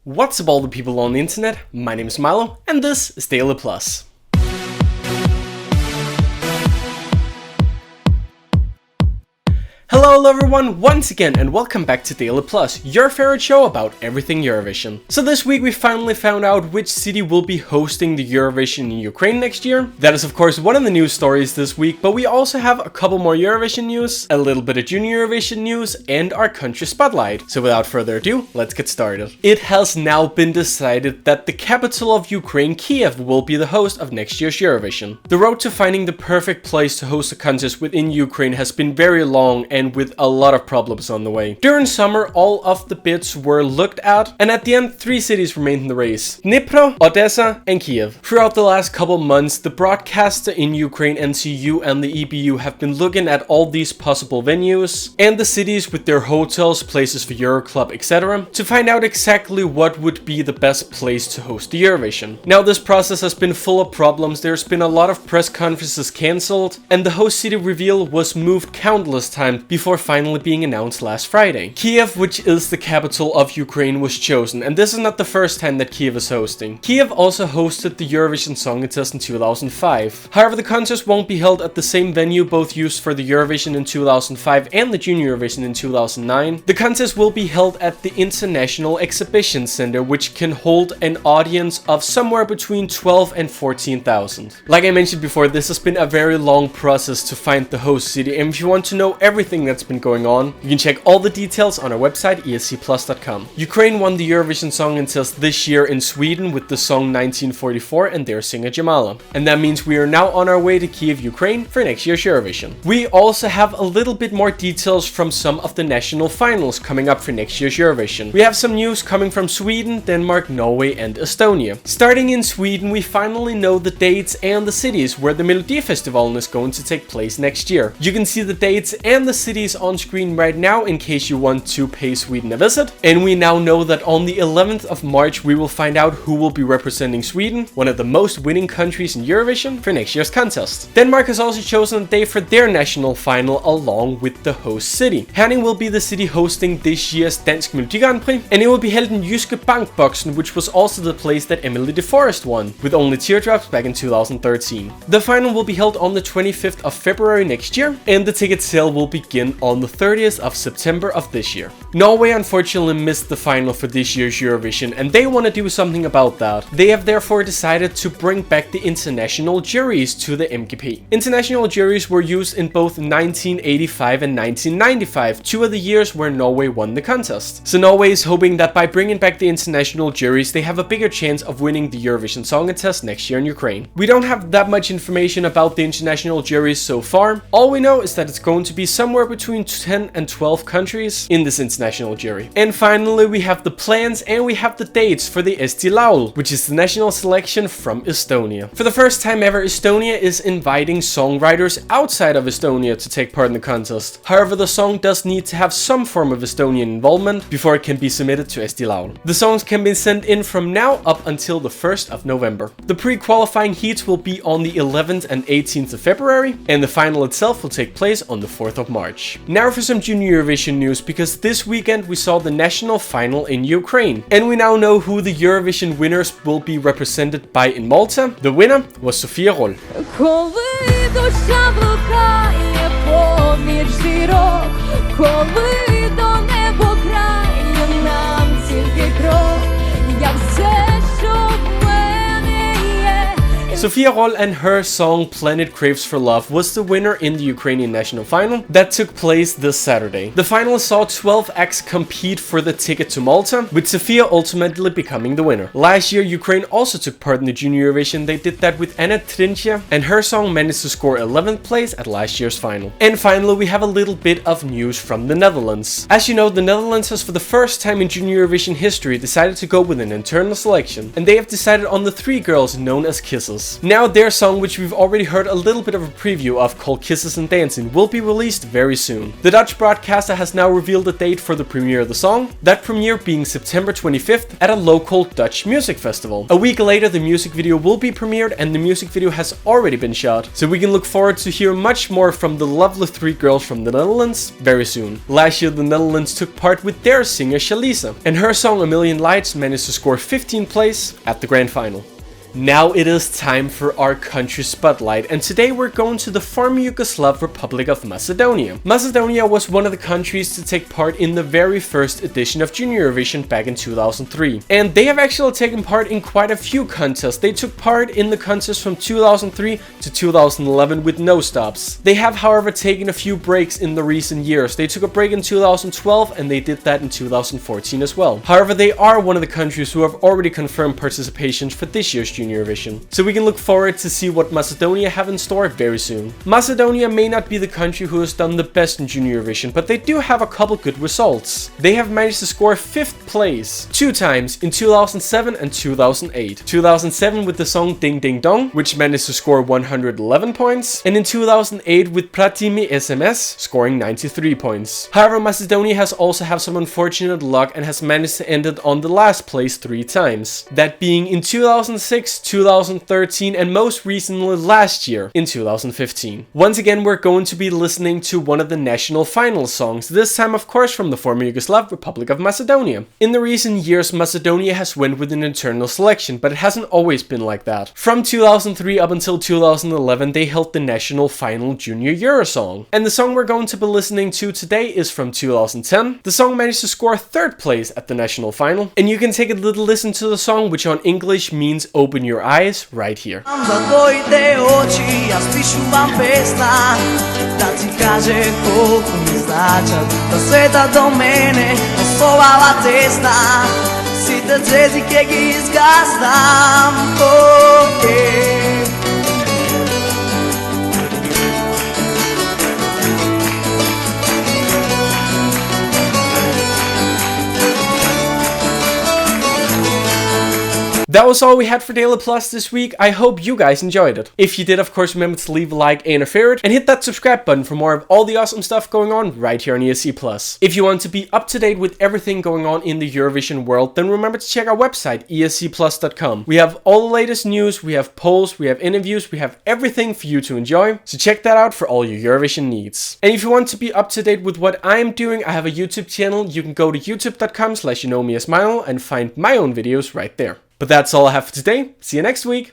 What's up all the people on the internet, my name is Milo and this is DailyPlus. Hello everyone, once again, and welcome back to DailyPlus, your favorite show about everything Eurovision. So this week we finally found out which city will be hosting the Eurovision in Ukraine next year. That is of course one of the news stories this week, but we also have a couple more Eurovision news, a little bit of Junior Eurovision news, and our country spotlight. So without further ado, let's get started. It has now been decided that the capital of Ukraine, Kyiv, will be the host of next year's Eurovision. The road to finding the perfect place to host a contest within Ukraine has been very long and with a lot of problems on the way. During summer, all of the bids were looked at, and at the end, 3 cities remained in the race: Dnipro, Odessa, and Kyiv. Throughout the last couple months, the broadcaster in Ukraine, NCU, and the EBU have been looking at all these possible venues and the cities with their hotels, places for Euroclub, etc. to find out exactly what would be the best place to host the Eurovision. Now, this process has been full of problems. There's been a lot of press conferences cancelled, and the host city reveal was moved countless times before finally being announced last Friday. Kyiv, which is the capital of Ukraine, was chosen, and this is not the first time that Kyiv is hosting. Kyiv also hosted the Eurovision Song Contest in 2005. However, the contest won't be held at the same venue both used for the Eurovision in 2005 and the Junior Eurovision in 2009. The contest will be held at the International Exhibition Center, which can hold an audience of somewhere between 12 and 14,000. Like I mentioned before, this has been a very long process to find the host city, and if you want to know everything that's been going on, you can check all the details on our website esc-plus.com. Ukraine won the Eurovision Song Contest this year in Sweden with the song 1944 and their singer Jamala. And that means we are now on our way to Kyiv, Ukraine for next year's Eurovision. We also have a little bit more details from some of the national finals coming up for next year's Eurovision. We have some news coming from Sweden, Denmark, Norway, and Estonia. Starting in Sweden, we finally know the dates and the cities where the Melodifestivalen is going to take place next year. You can see the dates and the cities on screen right now in case you want to pay Sweden a visit. And we now know that on the 11th of March we will find out who will be representing Sweden, one of the most winning countries in Eurovision, for next year's contest. Denmark has also chosen a day for their national final along with the host city. Herning will be the city hosting this year's Dansk Melodi Grand Prix, and it will be held in Jyske Bankboksen, which was also the place that Emily de Forest won, with Only Teardrops back in 2013. The final will be held on the 25th of February next year, and the ticket sale will begin on the 30th of September of this year. Norway unfortunately missed the final for this year's Eurovision, and they want to do something about that. They have therefore decided to bring back the international juries to the MGP. International juries were used in both 1985 and 1995, 2 of the years where Norway won the contest. So Norway is hoping that by bringing back the international juries, they have a bigger chance of winning the Eurovision Song Contest next year in Ukraine. We don't have that much information about the international juries so far. All we know is that it's going to be somewhere between 10 and 12 countries in this international jury. And finally, we have the plans and we have the dates for the esc-plus, which is the national selection from Estonia. For the first time ever, Estonia is inviting songwriters outside of Estonia to take part in the contest. However, the song does need to have some form of Estonian involvement before it can be submitted to esc-plus. The songs can be sent in from now up until the 1st of November. The pre-qualifying heats will be on the 11th and 18th of February, and the final itself will take place on the 4th of March. Now for some Junior Eurovision news, because this weekend we saw the national final in Ukraine, and we now know who the Eurovision winners will be represented by in Malta. The winner was Sofia Roll. Sofia Roll and her song Planet Craves for Love was the winner in the Ukrainian national final that took place this Saturday. The final saw 12 acts compete for the ticket to Malta, with Sofia ultimately becoming the winner. Last year, Ukraine also took part in the Junior Eurovision. They did that with Anna Trintia, and her song managed to score 11th place at last year's final. And finally, we have a little bit of news from the Netherlands. As you know, the Netherlands has for the first time in Junior Eurovision history decided to go with an internal selection, and they have decided on the 3 girls known as Kisses. Plans. Now their song, which we've already heard a little bit of a preview of, called Kisses and Dancing, will be released very soon. The Dutch broadcaster has now revealed a date for the premiere of the song, that premiere being September 25th at a local Dutch music festival. A week later the music video will be premiered, and the music video has already been shot, so we can look forward to hear much more from the lovely three girls from the Netherlands very soon. Last year the Netherlands took part with their singer Shalisa, and her song A Million Lights managed to score 15th place at the grand final. Now it is time for our country spotlight, and today we're going to the former Yugoslav Republic of Macedonia. Macedonia was one of the countries to take part in the very first edition of Junior Eurovision back in 2003. And they have actually taken part in quite a few contests. They took part in the contest from 2003 to 2011 with no stops. They have, however, taken a few breaks in the recent years. They took a break in 2012 and they did that in 2014 as well. However, they are one of the countries who have already confirmed participation for this year's Junior Eurovision, so we can look forward to see what Macedonia have in store very soon. Macedonia may not be the country who has done the best in Junior Eurovision, but they do have a couple good results. They have managed to score 5th place 2 times in 2007 and 2008. 2007 with the song Ding Ding Dong, which managed to score 111 points, and in 2008 with Pratimi SMS, scoring 93 points. However, Macedonia has also had some unfortunate luck and has managed to end it on the last place 3 times. That being in 2006, 2013, and most recently last year in 2015. Once again, we're going to be listening to one of the national final songs, this time of course from the former Yugoslav Republic of Macedonia. In the recent years, Macedonia has went with an internal selection, but it hasn't always been like that. From 2003 up until 2011, they held the national final Junior Eurosong. And the song we're going to be listening to today is from 2010. The song managed to score 3rd place at the national final, and you can take a little listen to the song, which on English means Open Your Eyes, right here. That was all we had for DailyPlus this week. I hope you guys enjoyed it. If you did, of course, remember to leave a like and a favorite, and hit that subscribe button for more of all the awesome stuff going on right here on esc-plus. If you want to be up to date with everything going on in the Eurovision world, then remember to check our website, esc-plus.com. We have all the latest news, we have polls, we have interviews, we have everything for you to enjoy, so check that out for all your Eurovision needs. And if you want to be up to date with what I'm doing, I have a YouTube channel. You can go to youtube.com/Milo and find my own videos right there. But that's all I have for today. See you next week.